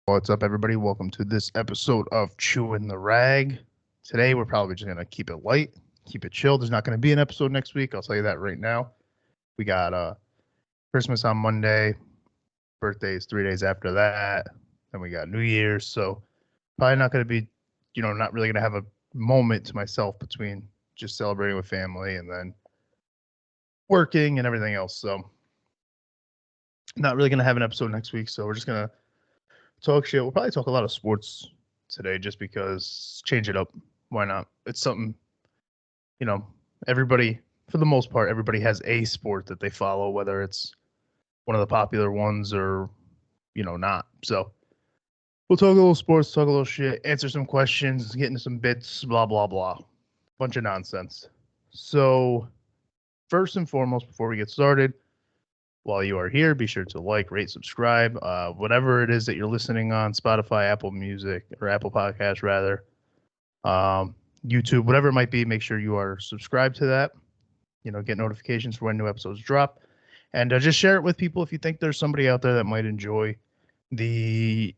What's up, everybody? Welcome to this episode of Chewing the Rag. Today, we're probably just going to keep it light, keep it chill. There's not going to be an episode next week. I'll tell you that right now. We got Christmas on Monday, birthdays 3 days after that. Then we got New Year's. So, probably not going to be, not really going to have a moment to myself between just celebrating with family and then working and everything else. So, not really going to have an episode next week. So, we're just going to talk shit. We'll probably talk a lot of sports today just because change it up. Why not? It's something, everybody, for the most part, everybody has a sport that they follow, whether it's one of the popular ones or, not. So we'll talk a little sports, talk a little shit, answer some questions, get into some bits, blah, blah, blah. Bunch of nonsense. So first and foremost, before we get started, while you are here, be sure to like, rate, subscribe, whatever it is that you're listening on, Spotify, Apple Music, or Apple Podcasts, rather, YouTube, whatever it might be, make sure you are subscribed to that. Get notifications for when new episodes drop. And just share it with people if you think there's somebody out there that might enjoy the,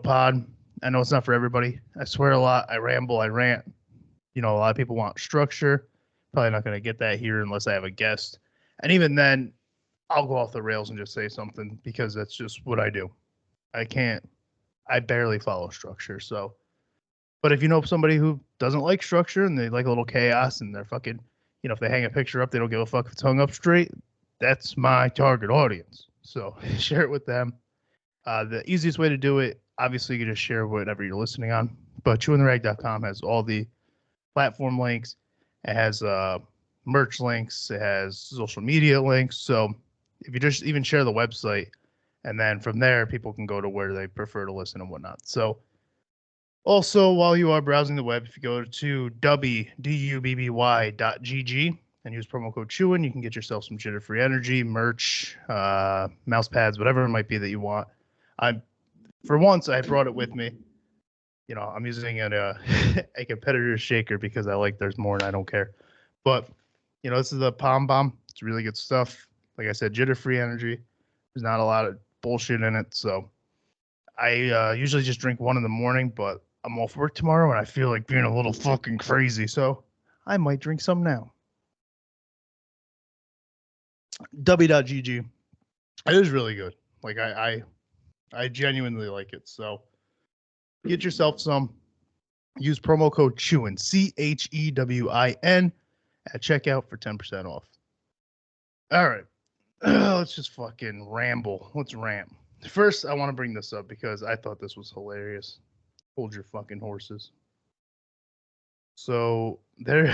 pod. I know it's not for everybody. I swear a lot. I ramble, I rant. A lot of people want structure. Probably not going to get that here unless I have a guest. And even then, I'll go off the rails and just say something because that's just what I do. I barely follow structure. So, but if you know somebody who doesn't like structure and they like a little chaos and they're fucking, if they hang a picture up, they don't give a fuck if it's hung up straight. That's my target audience. So share it with them. The easiest way to do it, obviously, you can just share whatever you're listening on. But chewingtherag.com has all the platform links. It has merch links. It has social media links. So if you just even share the website, and then from there, people can go to where they prefer to listen and whatnot. So also, while you are browsing the web, if you go to wbby.gg and use promo code CHEWIN, you can get yourself some jitter-free energy, merch, mouse pads, whatever it might be that you want. For once, I brought it with me. I'm using a competitor's shaker because I like theirs more and I don't care. But, this is a Palm Bomb. It's really good stuff. Like I said, jitter-free energy. There's not a lot of bullshit in it. So I usually just drink one in the morning, but I'm off work tomorrow and I feel like being a little fucking crazy. So I might drink some now. W.GG. It is really good. Like I genuinely like it. So get yourself some. Use promo code CHEWIN, CHEWIN, at checkout for 10% off. All right. Let's just fucking ramble. Let's rant. First, I want to bring this up because I thought this was hilarious. Hold your fucking horses. So there.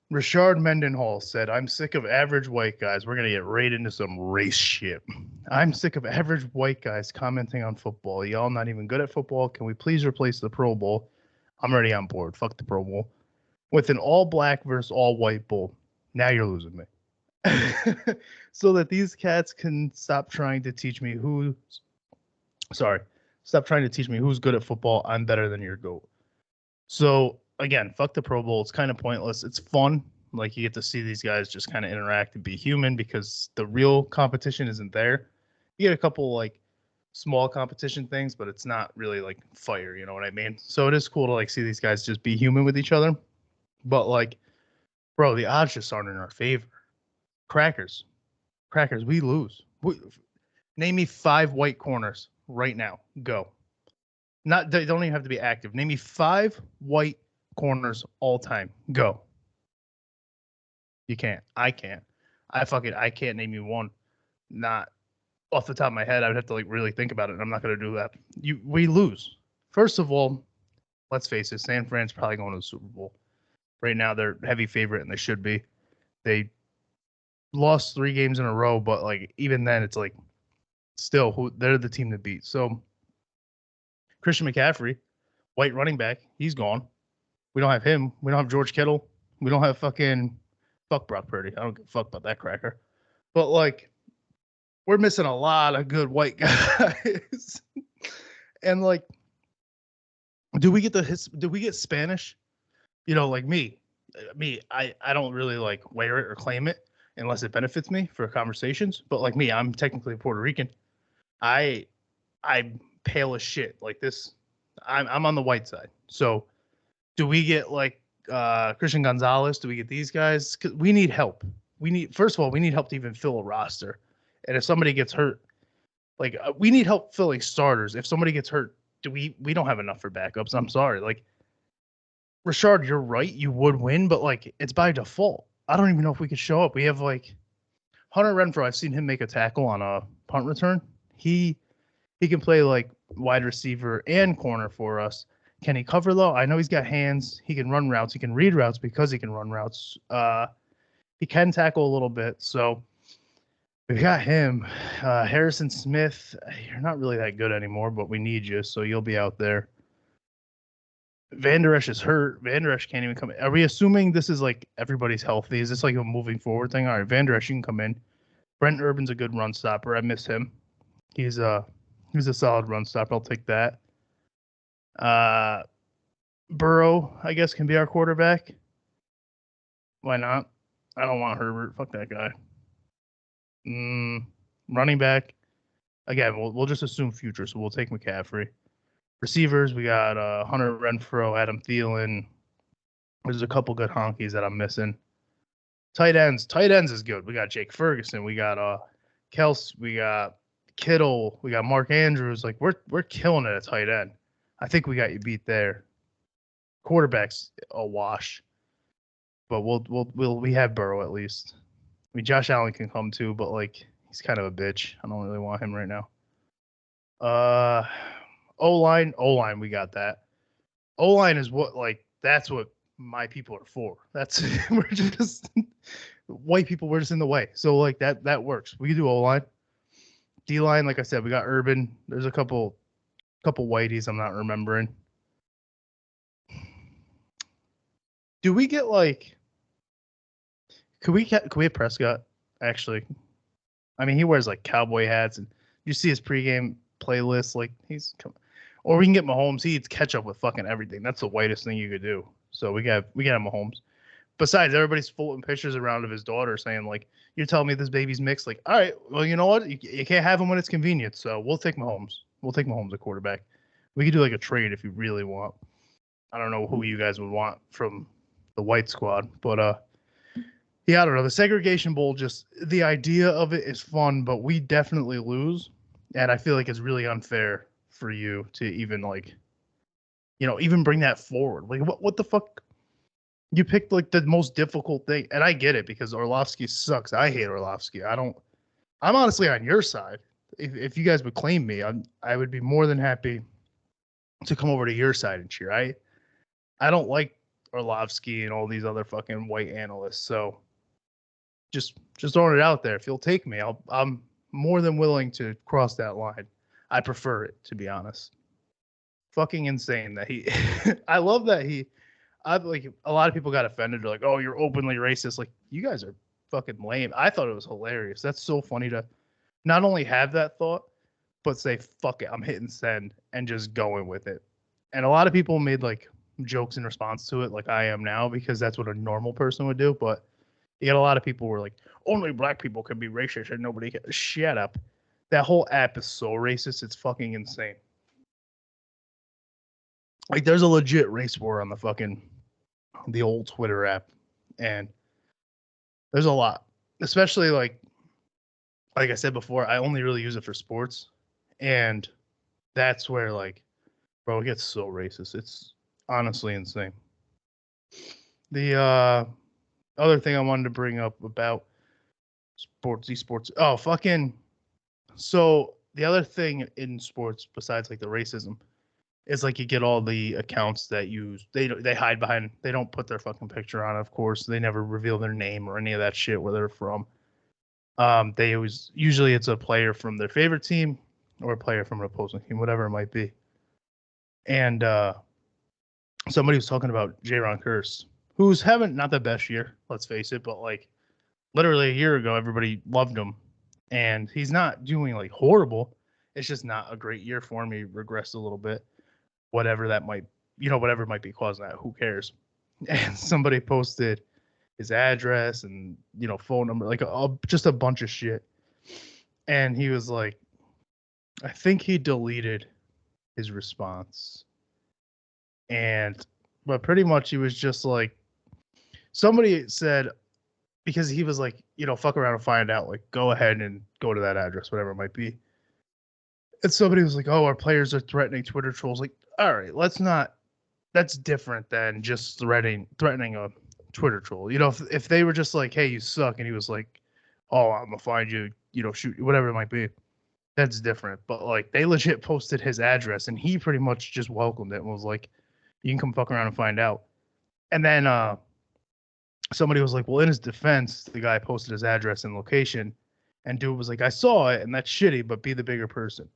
Richard Mendenhall said, I'm sick of average white guys. We're going to get right into some race shit. I'm sick of average white guys commenting on football. Y'all not even good at football. Can we please replace the Pro Bowl? I'm already on board. Fuck the Pro Bowl. With an all black versus all white bowl. Now you're losing me. So that these cats can stop trying to teach me who's good at football. I'm better than your GOAT. So again, fuck the Pro Bowl. It's kind of pointless. It's fun. Like you get to see these guys just kind of interact and be human because the real competition isn't there. You get a couple like small competition things, but it's not really like fire. You know what I mean? So it is cool to like see these guys just be human with each other. But like, bro, the odds just aren't in our favor. Crackers, we lose. Name me 5 white corners right now. Go. They don't even have to be active. Name me 5 white corners all time. Go. You can't. I can't. I can't name you one. Not off the top of my head. I would have to like really think about it. And I'm not gonna do that. We lose. First of all, let's face it. San Fran's probably going to the Super Bowl. Right now, they're heavy favorite, and they should be. They lost 3 games in a row, but like even then, it's like still they're the team to beat. So Christian McCaffrey, white running back, he's gone. We don't have him. We don't have George Kittle. We don't have fuck Brock Purdy. I don't give a fuck about that cracker. But like, we're missing a lot of good white guys. And like, do we get Spanish? Like me. I don't really like wear it or claim it unless it benefits me for conversations. But like me, I'm technically Puerto Rican. I I'm pale as shit. Like this, I'm on the white side. So do we get like Christian Gonzalez? Do we get these guys? 'Cause we need help. We need first of all, we need help to even fill a roster. And if somebody gets hurt, like we need help filling starters. If somebody gets hurt, we don't have enough for backups. I'm sorry. Like Richard, you're right. You would win, but like it's by default. I don't even know if we could show up. We have like Hunter Renfro. I've seen him make a tackle on a punt return. He can play like wide receiver and corner for us. Can he cover though? I know he's got hands. He can run routes. He can read routes because he can run routes. He can tackle a little bit. So we've got him. Harrison Smith, you're not really that good anymore, but we need you, so you'll be out there. Van Der Esch is hurt. Van Der Esch can't even come in. Are we assuming this is like everybody's healthy? Is this like a moving forward thing? All right, Van Der Esch, you can come in. Brent Urban's a good run stopper. I miss him. He's a solid run stopper. I'll take that. Burrow, I guess, can be our quarterback. Why not? I don't want Herbert. Fuck that guy. Running back. Again, we'll just assume future, so we'll take McCaffrey. Receivers, we got Hunter Renfro, Adam Thielen. There's a couple good honkies that I'm missing. Tight ends is good. We got Jake Ferguson. We got Kels. We got Kittle. We got Mark Andrews. Like we're killing it at tight end. I think we got you beat there. Quarterback's a wash, but we have Burrow at least. I mean, Josh Allen can come too, but like he's kind of a bitch. I don't really want him right now. O-line, we got that. O-line is that's what my people are for. That's we're just white people. We're just in the way. So like that works. We can do O-line. D-line, like I said, we got Urban. There's a couple whiteys I'm not remembering. Do we get like? Could we have Prescott? Actually, I mean he wears like cowboy hats, and you see his pregame playlist. Like or we can get Mahomes. He eats ketchup with fucking everything. That's the whitest thing you could do. So we got Mahomes. Besides, everybody's floating pictures around of his daughter saying like, "You're telling me this baby's mixed?" Like, all right, well you know what? You can't have him when it's convenient. So we'll take Mahomes. We'll take Mahomes at quarterback. We could do like a trade if you really want. I don't know who you guys would want from the white squad, but yeah, I don't know. The segregation bowl, just the idea of it is fun, but we definitely lose, and I feel like it's really unfair for you to even like, even bring that forward. Like, what the fuck? You picked like the most difficult thing, and I get it because Orlovsky sucks. I hate Orlovsky. I'm honestly on your side. If you guys would claim me, I would be more than happy to come over to your side and cheer. I don't like Orlovsky and all these other fucking white analysts. So just throwing it out there. If you'll take me, I'm more than willing to cross that line. I prefer it, to be honest. Fucking insane that he. I love that he. I like a lot of people got offended. They're like, "Oh, you're openly racist." Like you guys are fucking lame. I thought it was hilarious. That's so funny to not only have that thought, but say, "Fuck it, I'm hitting send," and just going with it. And a lot of people made like jokes in response to it, like I am now, because that's what a normal person would do. But you got a lot of people who were like, only black people can be racist and nobody can. Shut up. That whole app is so racist. It's fucking insane. Like there's a legit race war on the old Twitter app. And there's a lot, especially like I said before, I only really use it for sports. And that's where like, bro, it gets so racist. It's honestly insane. The other thing I wanted to bring up about esports. Oh, fucking. So the other thing in sports, besides like the racism, is like you get all the accounts that they hide behind. They don't put their fucking picture on. Of course, they never reveal their name or any of that shit where they're from. They usually it's a player from their favorite team or a player from an opposing team, whatever it might be. And somebody was talking about Jaron Curse, who's having not the best year, let's face it, but like literally a year ago, everybody loved him, and he's not doing like horrible. It's just not a great year for him. He regressed a little bit, whatever that might be causing that. Who cares? and somebody posted his address and phone number, like just a bunch of shit. And he was like, I think he deleted his response. But pretty much he was just like, somebody said, because he was like, fuck around and find out, like, go ahead and go to that address, whatever it might be. And somebody was like, oh, our players are threatening Twitter trolls. Like, all right, that's different than just threatening a Twitter troll. If they were just like, hey, you suck, and he was like, oh, I'm gonna find you, shoot you, whatever it might be, that's different. But like, they legit posted his address, and he pretty much just welcomed it and was like, you can come fuck around and find out. And then somebody was like, well, in his defense, the guy posted his address and location, and dude was like, I saw it, and that's shitty, but be the bigger person.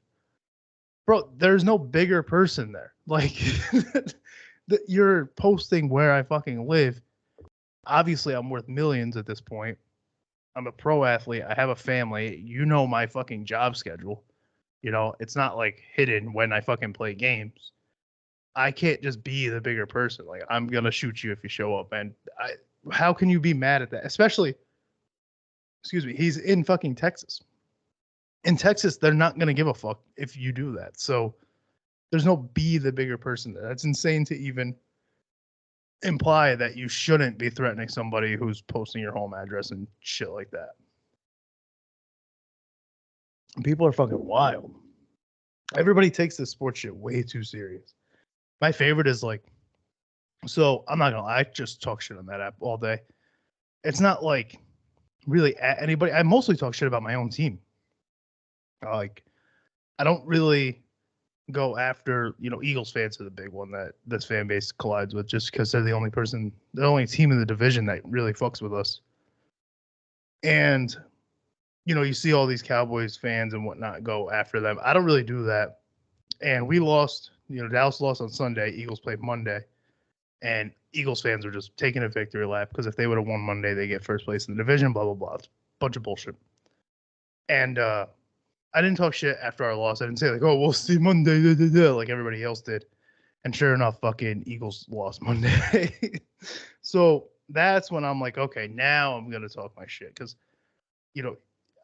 Bro, there's no bigger person there. Like, you're posting where I fucking live. Obviously, I'm worth millions at this point. I'm a pro athlete. I have a family. My fucking job schedule. It's not like hidden when I fucking play games. I can't just be the bigger person. Like, I'm going to shoot you if you show up. And how can you be mad at that? Especially, he's in fucking Texas. In Texas, they're not going to give a fuck if you do that. So there's no be the bigger person there. That's insane to even imply that you shouldn't be threatening somebody who's posting your home address and shit like that. People are fucking wild. Everybody takes this sports shit way too serious. My favorite is like, so I'm not gonna lie, I just talk shit on that app all day. It's not like really at anybody. I mostly talk shit about my own team. Like, I don't really go after, Eagles fans are the big one that this fan base collides with, just because they're the only team in the division that really fucks with us. And, you see all these Cowboys fans and whatnot go after them. I don't really do that. And we lost, Dallas lost on Sunday. Eagles played Monday. And Eagles fans are just taking a victory lap because if they would have won Monday, they get first place in the division, blah, blah, blah. It's a bunch of bullshit. And I didn't talk shit after our loss. I didn't say like, oh, we'll see Monday, like everybody else did. And sure enough, fucking Eagles lost Monday. So that's when I'm like, okay, now I'm going to talk my shit. Because,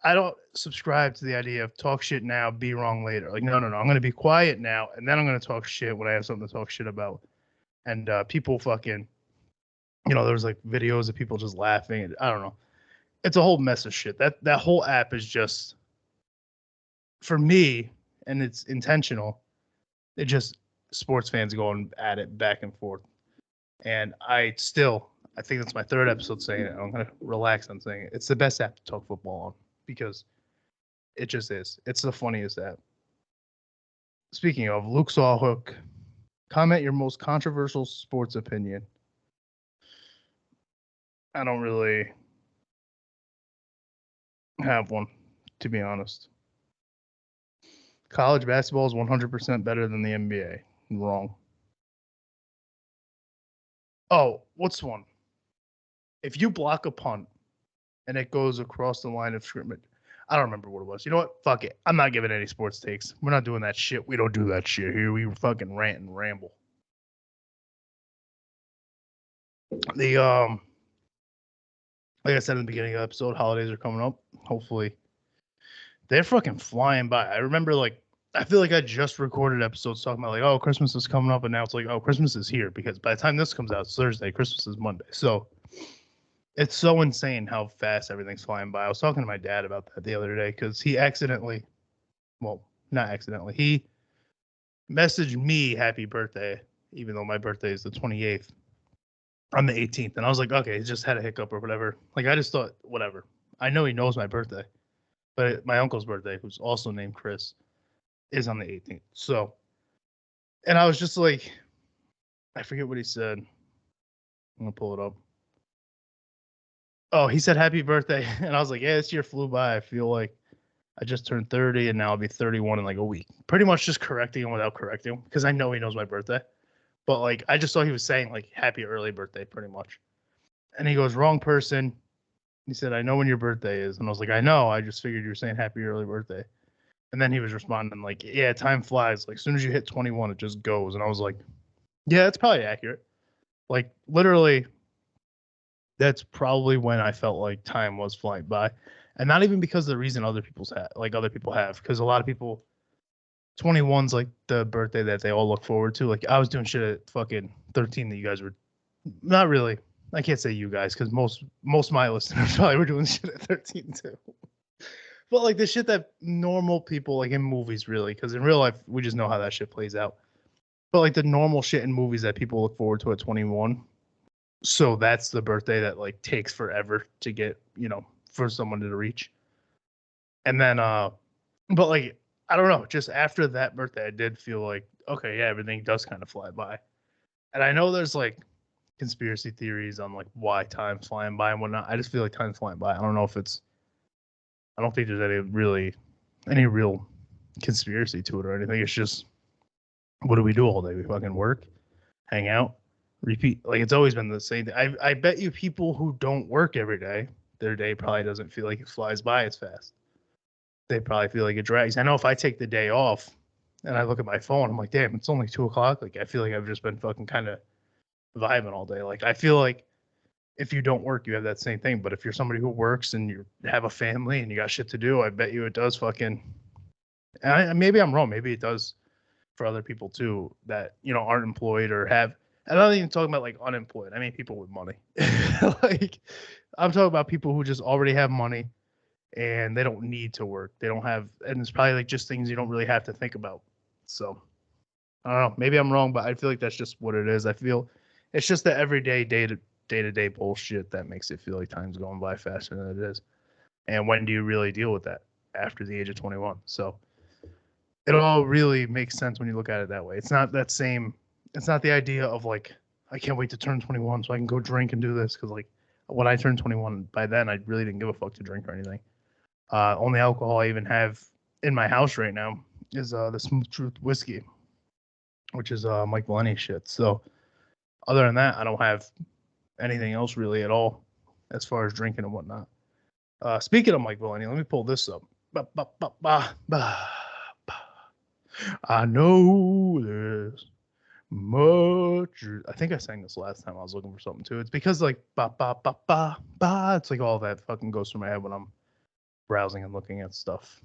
I don't subscribe to the idea of talk shit now, be wrong later. Like, no. I'm going to be quiet now, and then I'm going to talk shit when I have something to talk shit about. And people fucking, there was like videos of people just laughing. And I don't know. It's a whole mess of shit. That whole app is just, for me, and it's intentional, it just sports fans going at it back and forth. And I think that's my third episode saying it. I'm going to relax on saying it. It's the best app to talk football on because it just is. It's the funniest app. Speaking of, Luke Sawhook, comment your most controversial sports opinion. I don't really have one, to be honest. College basketball is 100% better than the NBA. Wrong. Oh, what's one? If you block a punt and it goes across the line of scrimmage, I don't remember what it was. You know what? Fuck it. I'm not giving any sports takes. We're not doing that shit. We don't do that shit here. We fucking rant and ramble. Like I said in the beginning of the episode, holidays are coming up. Hopefully, they're fucking flying by. I remember, I feel like I just recorded episodes talking about, oh, Christmas is coming up, and now it's like, oh, Christmas is here, because by the time this comes out, it's Thursday. Christmas is Monday. So it's so insane how fast everything's flying by. I was talking to my dad about that the other day, because he not accidentally, he messaged me happy birthday, even though my birthday is the 28th. On the 18th, and I was like, okay, he just had a hiccup or whatever. Like, I just thought, whatever. I know he knows my birthday, but my uncle's birthday, who's also named Chris, is on the 18th. So, and I was just like, I forget what he said. I'm gonna pull it up. Oh, he said happy birthday, and I was like, yeah, this year flew by. I feel like I just turned 30, and now I'll be 31 in like a week. Pretty much just correcting him without correcting him, because I know he knows my birthday. But like, I just thought he was saying like happy early birthday, pretty much. And he goes, wrong person. He said, I know when your birthday is. And I was like, I know. I just figured you were saying happy early birthday. And then he was responding like, yeah, time flies. Like, as soon as you hit 21, it just goes. And I was like, yeah, that's probably accurate. Like literally, that's probably when I felt like time was flying by, and not even because of the reason other people have, because a lot of people 21's like the birthday that they all look forward to. Like I was doing shit at fucking 13 that you guys were not really. I can't say you guys because most of my listeners probably were doing shit at 13 too. But like the shit that normal people like in movies really, because in real life we just know how that shit plays out. But like the normal shit in movies that people look forward to at 21. So that's the birthday that like takes forever to get, for someone to reach. And then but like I don't know, just after that birthday I did feel like okay, yeah, everything does kind of fly by. And I know there's like conspiracy theories on like why time's flying by and whatnot. I just feel like time's flying by. I don't know if I don't think there's any real conspiracy to it or anything. It's just what do we do all day? We fucking work, hang out, repeat. Like it's always been the same thing. I bet you people who don't work every day, their day probably doesn't feel like it flies by as fast. They probably feel like it drags. I know if I take the day off and I look at my phone, I'm like, damn, it's only 2:00. Like I feel like I've just been fucking kind of vibing all day. Like I feel like if you don't work, you have that same thing. But if you're somebody who works and you have a family and you got shit to do, I bet you it does fucking. Maybe I'm wrong. Maybe it does for other people too that aren't employed or have. I'm not even talking about like unemployed. I mean people with money. Like I'm talking about people who just already have money and they don't need to work. They don't have, and it's probably like just things you don't really have to think about. So I don't know. Maybe I'm wrong, but I feel like that's just what it is. I feel it's just the everyday day-to-day bullshit that makes it feel like time's going by faster than it is. And when do you really deal with that? After the age of 21. So it all really makes sense when you look at it that way. It's not the idea of like, I can't wait to turn 21 so I can go drink and do this. Cause like when I turned 21, by then I really didn't give a fuck to drink or anything. Only alcohol I even have in my house right now is the Smooth Truth whiskey, which is Mike Valeni shit. So other than that, I don't have anything else really at all as far as drinking and whatnot. Speaking of Mike Valeni, let me pull this up. I know there's much. I think I sang this last time I was looking for something too. It's because like ba ba ba ba ba. It's like all that fucking goes through my head when I'm browsing and looking at stuff.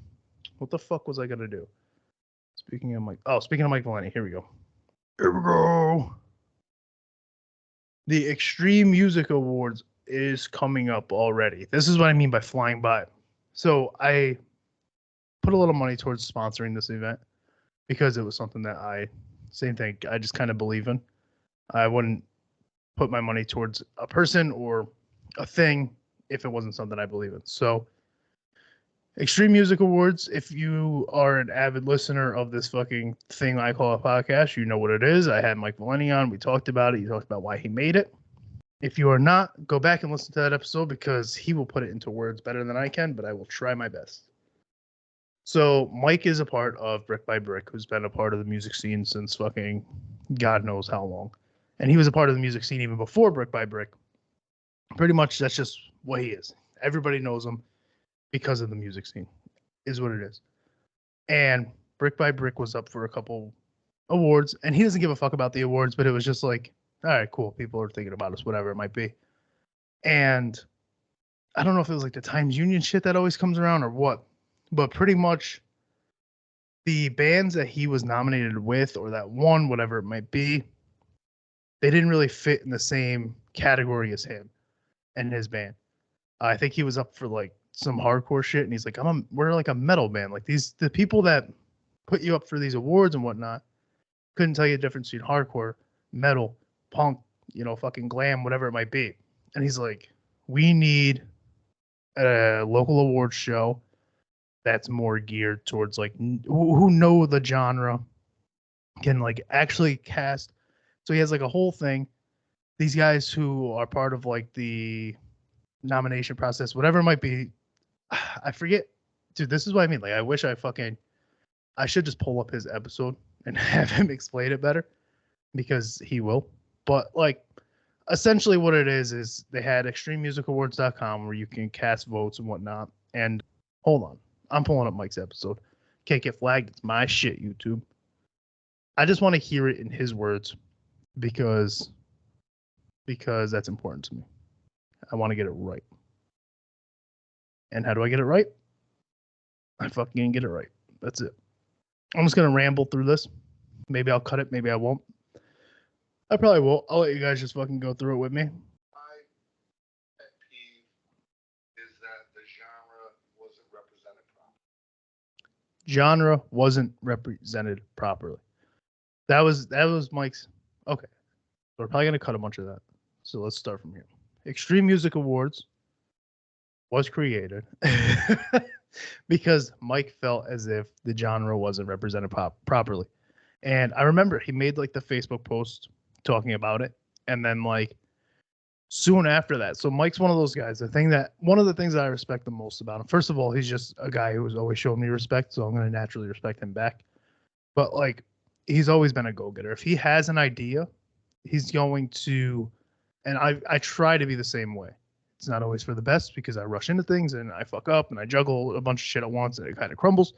What the fuck was I gonna do? Speaking of Mike Valeni, here we go. Here we go. The Extreme Music Awards is coming up already. This is what I mean by flying by. So I put a little money towards sponsoring this event because it was something that same thing, I just kind of believe in. I wouldn't put my money towards a person or a thing if it wasn't something I believe in. So Extreme Music Awards, if you are an avid listener of this fucking thing I call a podcast, you know what it is. I had Mike Valeni on. We talked about it. He talked about why he made it. If you are not, go back and listen to that episode because he will put it into words better than I can, but I will try my best. So Mike is a part of Brick by Brick, who's been a part of the music scene since fucking God knows how long. And he was a part of the music scene even before Brick by Brick. Pretty much that's just what he is. Everybody knows him because of the music scene, is what it is. And Brick by Brick was up for a couple awards, and he doesn't give a fuck about the awards, but it was just like, all right, cool. People are thinking about us, whatever it might be. And I don't know if it was like the Times Union shit that always comes around or what, but pretty much the bands that he was nominated with or that won, whatever it might be, they didn't really fit in the same category as him and his band. I think he was up for like some hardcore shit, and he's like, we're like a metal band. Like the people that put you up for these awards and whatnot couldn't tell you the difference between hardcore, metal, punk, fucking glam, whatever it might be. And he's like, we need a local awards show that's more geared towards like who know the genre, can like actually cast. So he has like a whole thing. These guys who are part of like the nomination process, whatever it might be, I forget. Dude, this is what I mean. Like, I wish I should just pull up his episode and have him explain it better because he will. But like, essentially what it is they had extrememusicawards.com where you can cast votes and whatnot. And hold on, I'm pulling up Mike's episode. Can't get flagged. It's my shit, YouTube. I just want to hear it in his words because because that's important to me. I want to get it right. And how do I get it right? I fucking get it right. That's it. I'm just going to ramble through this. Maybe I'll cut it. Maybe I won't. I probably will. I'll let you guys just fucking go through it with me. My pet peeve is that the genre wasn't represented properly. Genre wasn't represented properly. That was Mike's. Okay. We're probably going to cut a bunch of that. So let's start from here. Extreme Music Awards was created because Mike felt as if the genre wasn't represented properly. And I remember he made like the Facebook post talking about it. And then like soon after that. So Mike's one of those guys. One of the things that I respect the most about him, first of all, he's just a guy who's always shown me respect. So I'm going to naturally respect him back. But like, he's always been a go-getter. If he has an idea, he's going to, and I try to be the same way. It's not always for the best because I rush into things and I fuck up and I juggle a bunch of shit at once and it kind of crumbles.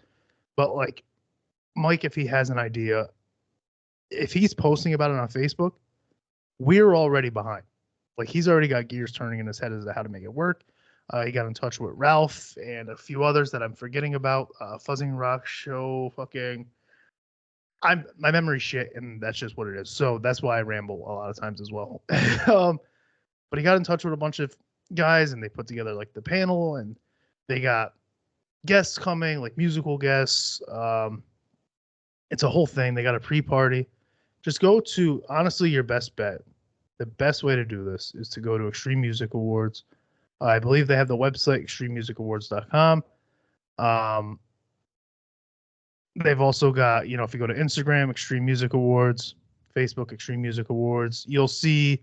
But like Mike, if he has an idea, if he's posting about it on Facebook, we're already behind. Like he's already got gears turning in his head as to how to make it work. He got in touch with Ralph and a few others that I'm forgetting about. Fuzzing Rock Show, fucking. My memory shit, and that's just what it is. So that's why I ramble a lot of times as well. But he got in touch with a bunch of guys, and they put together like the panel, and they got guests coming, like musical guests. It's a whole thing. They got a pre-party. Just go to, honestly, your best bet. The best way to do this is to go to Extreme Music Awards. I believe they have the website, extrememusicawards.com. They've also got, if you go to Instagram, Extreme Music Awards, Facebook, Extreme Music Awards, you'll see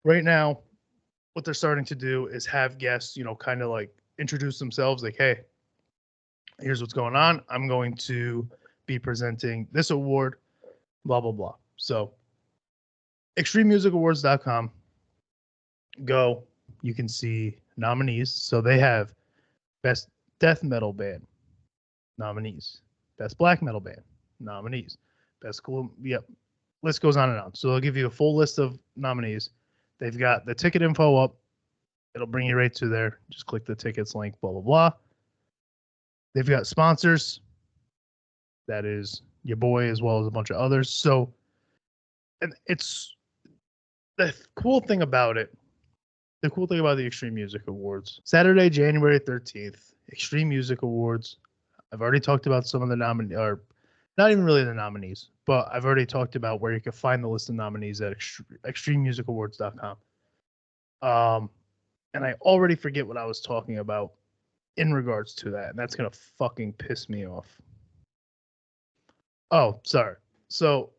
right now what they're starting to do is have guests, kind of like introduce themselves like, hey, here's what's going on. I'm going to be presenting this award, blah, blah, blah. So extrememusicawards.com, go. You can see nominees. So they have Best Death Metal Band nominees. Best Black Metal Band nominees. Best cool. Yep. List goes on and on. So they'll give you a full list of nominees. They've got the ticket info up. It'll bring you right to there. Just click the tickets link, blah, blah, blah. They've got sponsors. That is your boy as well as a bunch of others. So, and it's the cool thing about it. The cool thing about the Extreme Music Awards. Saturday, January 13th, Extreme Music Awards. I've already talked about some of the nominees, or not even really the nominees, but I've already talked about where you can find the list of nominees at extrememusicawards.com. And I already forget what I was talking about in regards to that, and that's going to fucking piss me off. Oh, sorry. So,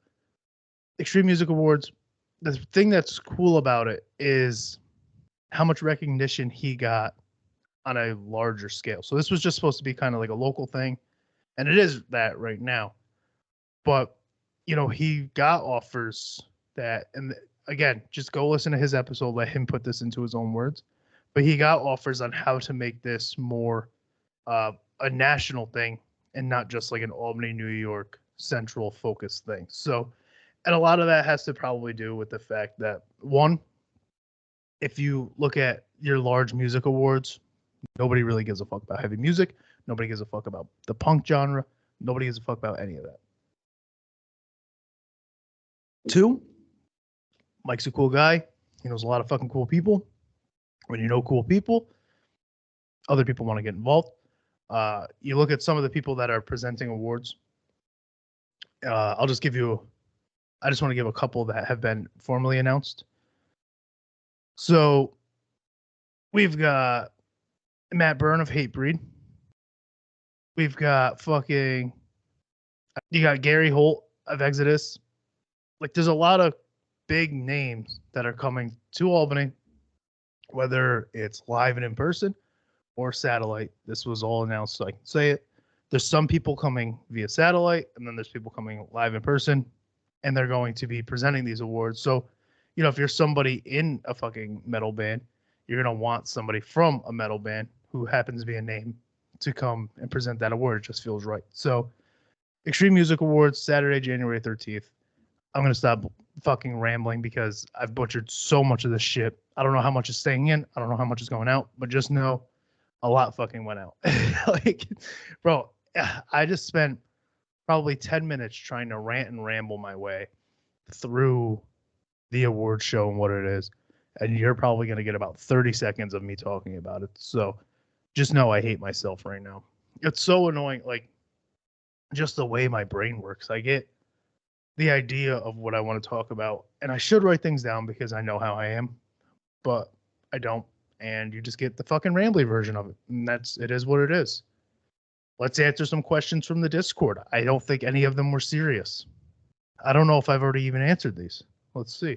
Extreme Music Awards, the thing that's cool about it is how much recognition he got on a larger scale. So this was just supposed to be kind of like a local thing, and it is that right now. But, he got offers that, and again, just go listen to his episode, let him put this into his own words. But he got offers on how to make this more a national thing and not just like an Albany, New York central focus thing. So, and a lot of that has to probably do with the fact that, one, if you look at your large music awards, nobody really gives a fuck about heavy music. Nobody gives a fuck about the punk genre. Nobody gives a fuck about any of that. Two, Mike's a cool guy. He knows a lot of fucking cool people. When you know cool people, other people want to get involved. You look at some of the people that are presenting awards. I just want to give a couple that have been formally announced. So we've got Matt Byrne of Hatebreed. We've got you got Gary Holt of Exodus. Like, there's a lot of big names that are coming to Albany, whether it's live and in person or satellite. This was all announced, so I can say it. There's some people coming via satellite, and then there's people coming live in person, and they're going to be presenting these awards. So, if you're somebody in a fucking metal band, you're going to want somebody from a metal band who happens to be a name to come and present that award. It just feels right. So, Extreme Music Awards, Saturday, January 13th. I'm going to stop fucking rambling because I've butchered so much of this shit. I don't know how much is staying in. I don't know how much is going out, but just know a lot fucking went out. Like, bro, I just spent probably 10 minutes trying to rant and ramble my way through the award show and what it is. And you're probably going to get about 30 seconds of me talking about it. So just know I hate myself right now. It's so annoying. Like, just the way my brain works. I get the idea of what I want to talk about, and I should write things down because I know how I am, but I don't. And you just get the fucking rambly version of it. And it is what it is. Let's answer some questions from the Discord. I don't think any of them were serious. I don't know if I've already even answered these. Let's see.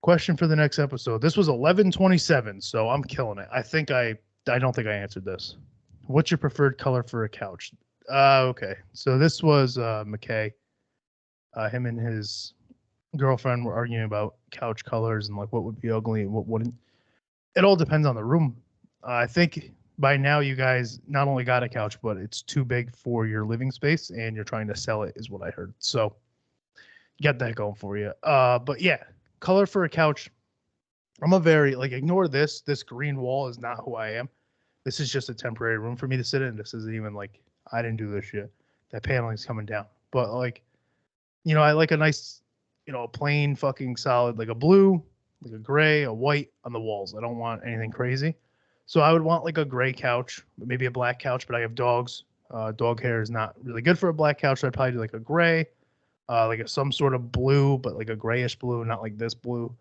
Question for the next episode. This was 11:27, so I'm killing it. I don't think I answered this. What's your preferred color for a couch? Okay. So this was McKay. Him and his girlfriend were arguing about couch colors and like what would be ugly and what wouldn't. It all depends on the room. I think by now you guys not only got a couch, but it's too big for your living space and you're trying to sell it, is what I heard. So get that going for you. But yeah, color for a couch. I'm a very like ignore this. This green wall is not who I am. This is just a temporary room for me to sit in. This isn't even like I didn't do this shit. That paneling's coming down. But like, I like a nice, a plain fucking solid, like a blue, like a gray, a white on the walls. I don't want anything crazy. So I would want like a gray couch, maybe a black couch, but I have dogs. Dog hair is not really good for a black couch. So I'd probably do like a gray, some sort of blue, but like a grayish blue, not like this blue.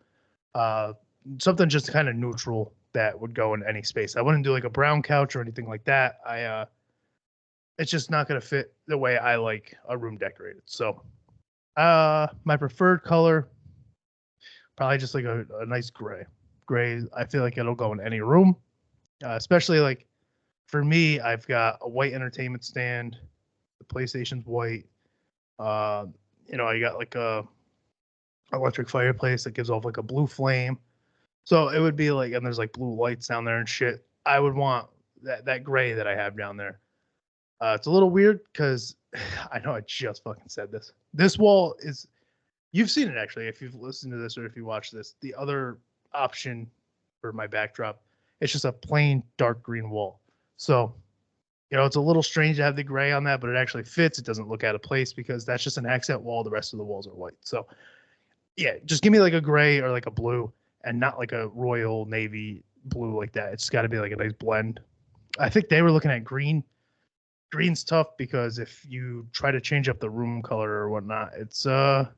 Something just kind of neutral that would go in any space. I wouldn't do like a brown couch or anything like that. It's just not going to fit the way I like a room decorated. So, my preferred color, probably just like a nice gray. Gray, I feel like it'll go in any room, especially like for me, I've got a white entertainment stand. The PlayStation's white. I got like a electric fireplace that gives off like a blue flame. So it would be like, and there's like blue lights down there and shit. I would want that gray that I have down there. It's a little weird because I know I just fucking said this. This wall is, you've seen it actually if you've listened to this or if you watch this. The other option for my backdrop, it's just a plain dark green wall. So, it's a little strange to have the gray on that, but it actually fits. It doesn't look out of place because that's just an accent wall. The rest of the walls are white. So, yeah, just give me like a gray or like a blue and not like a royal navy blue like that. It's got to be like a nice blend. I think they were looking at green. Green's tough because if you try to change up the room color or whatnot, it's not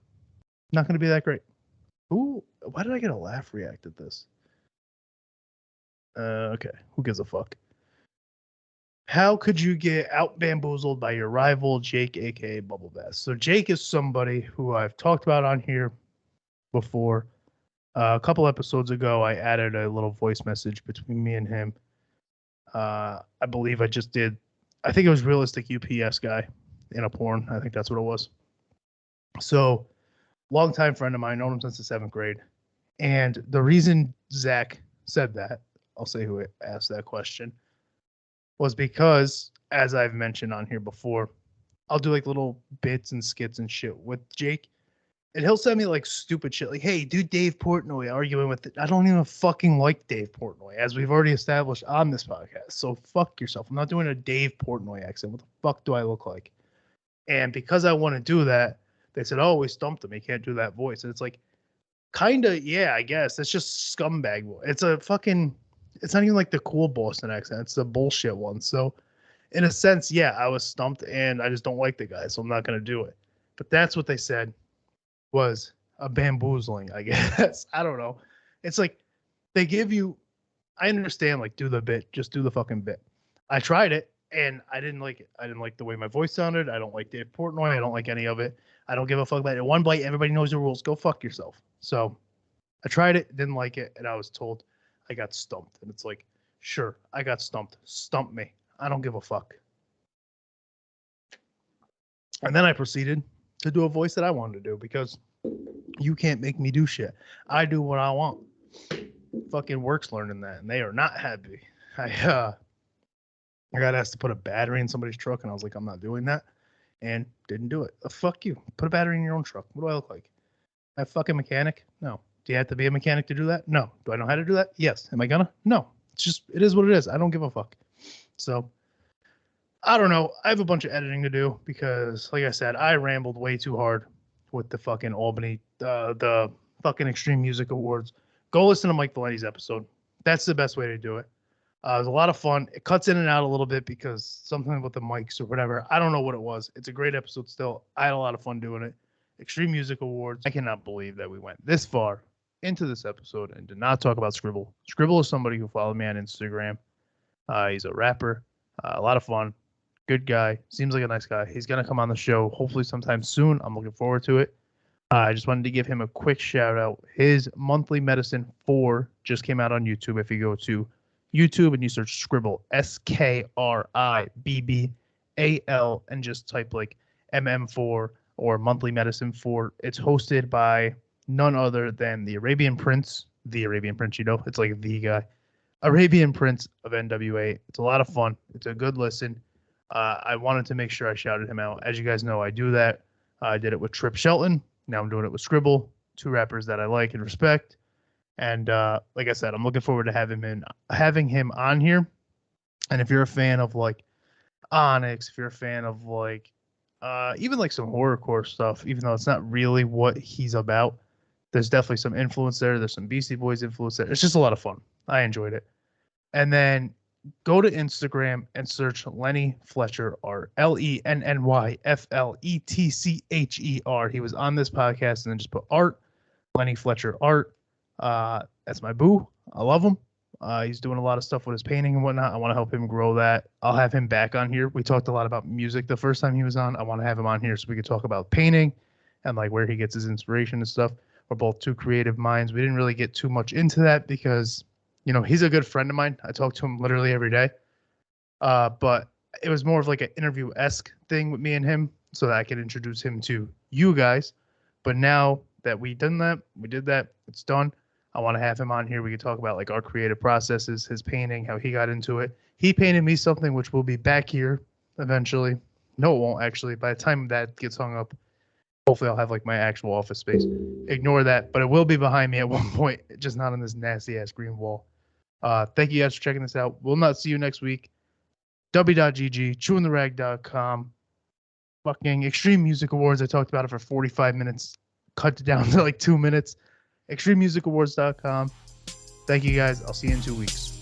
going to be that great. Ooh, why did I get a laugh react at this? Okay, who gives a fuck? How could you get out bamboozled by your rival, Jake, aka Bubble Bass? So Jake is somebody who I've talked about on here before. A couple episodes ago, I added a little voice message between me and him. I believe I just did. I think it was Realistic UPS guy in a porn. I think that's what it was. So, longtime friend of mine, known him since the 7th grade. And the reason Zach said that, I'll say who asked that question, was because, as I've mentioned on here before, I'll do like little bits and skits and shit with Jake. And he'll send me like stupid shit like, hey, do Dave Portnoy arguing with it. I don't even fucking like Dave Portnoy, as we've already established on this podcast. So fuck yourself. I'm not doing a Dave Portnoy accent. What the fuck do I look like? And because I want to do that, they said, oh, we stumped him. He can't do that voice. And it's like, kind of, yeah, I guess. It's just scumbag voice. It's not even like the cool Boston accent. It's the bullshit one. So in a sense, yeah, I was stumped and I just don't like the guy. So I'm not going to do it. But that's what they said was a bamboozling, I guess. I don't know. It's like they give you, I understand, like, do the bit, just do the fucking bit. I tried it and I didn't like it. I didn't like the way my voice sounded. I don't like Dave Portnoy. I don't like any of it. I don't give a fuck about it. One bite, everybody knows the rules. Go fuck yourself. So I tried it, didn't like it, and I was told I got stumped. And it's like, sure, I got stumped. Stump me. I don't give a fuck. And then I proceeded to do a voice that I wanted to do because you can't make me do shit. I do what I want. Fucking work's learning that, and they are not happy. I got asked to put a battery in somebody's truck, and I was like, I'm not doing that. and didn't do it. Fuck you. Put a battery in your own truck. What do I look like? A fucking mechanic? No. Do you have to be a mechanic to do that? No. Do I know how to do that? Yes. Am I gonna? No. It's just, it is what it is. I don't give a fuck. So, I don't know. I have a bunch of editing to do because, like I said, I rambled way too hard with the fucking Albany, the fucking Extreme Music Awards. Go listen to Mike Valenti's episode. That's the best way to do it. It was a lot of fun. It cuts in and out a little bit because something with the mics or whatever. I don't know what it was. It's a great episode still. I had a lot of fun doing it. Extreme Music Awards. I cannot believe that we went this far into this episode and did not talk about Skribbal. Skribbal is somebody who followed me on Instagram. He's a rapper. A lot of fun. Good guy. Seems like a nice guy. He's going to come on the show hopefully sometime soon. I'm looking forward to it. I just wanted to give him a quick shout out. His monthly medicine 4 just came out on YouTube. If you go to YouTube and you search Skribbal, Skribbal, and just type like MM4 or monthly medicine 4. It's hosted by none other than the Arabian Prince, you know, it's like the guy, Arabian Prince of NWA. It's a lot of fun. It's a good listen. I wanted to make sure I shouted him out. As you guys know, I do that. I did it with Trip Shelton. Now I'm doing it with Skribbal, 2 rappers that I like and respect. And like I said, I'm looking forward to having him on here. And if you're a fan of like Onyx, if you're a fan of like even like some horrorcore stuff, even though it's not really what he's about, there's definitely some influence there. There's some Beastie Boys influence there. It's just a lot of fun. I enjoyed it. And then go to Instagram and search Lenny Fletcher Art, LennyFletcher. He was on this podcast and then just put art, Lenny Fletcher Art. That's my boo. I love him. He's doing a lot of stuff with his painting and whatnot. I want to help him grow that. I'll have him back on here. We talked a lot about music the first time he was on. I want to have him on here so we could talk about painting and like where he gets his inspiration and stuff. We're both 2 creative minds. We didn't really get too much into that because, you know, he's a good friend of mine. I talk to him literally every day. But it was more of like an interview-esque thing with me and him so that I could introduce him to you guys. But now that we did that, it's done. I want to have him on here. We can talk about like our creative processes, his painting, how he got into it. He painted me something which will be back here eventually. No, it won't actually. By the time that gets hung up, hopefully I'll have like my actual office space. Ignore that, but it will be behind me at one point, just not on this nasty ass green wall. Thank you guys for checking this out. We'll not see you next week. W.GG, chewingtherag.com. Fucking Extreme Music Awards. I talked about it for 45 minutes. Cut it down to like 2 minutes. ExtremeMusicAwards.com. Thank you guys. I'll see you in 2 weeks.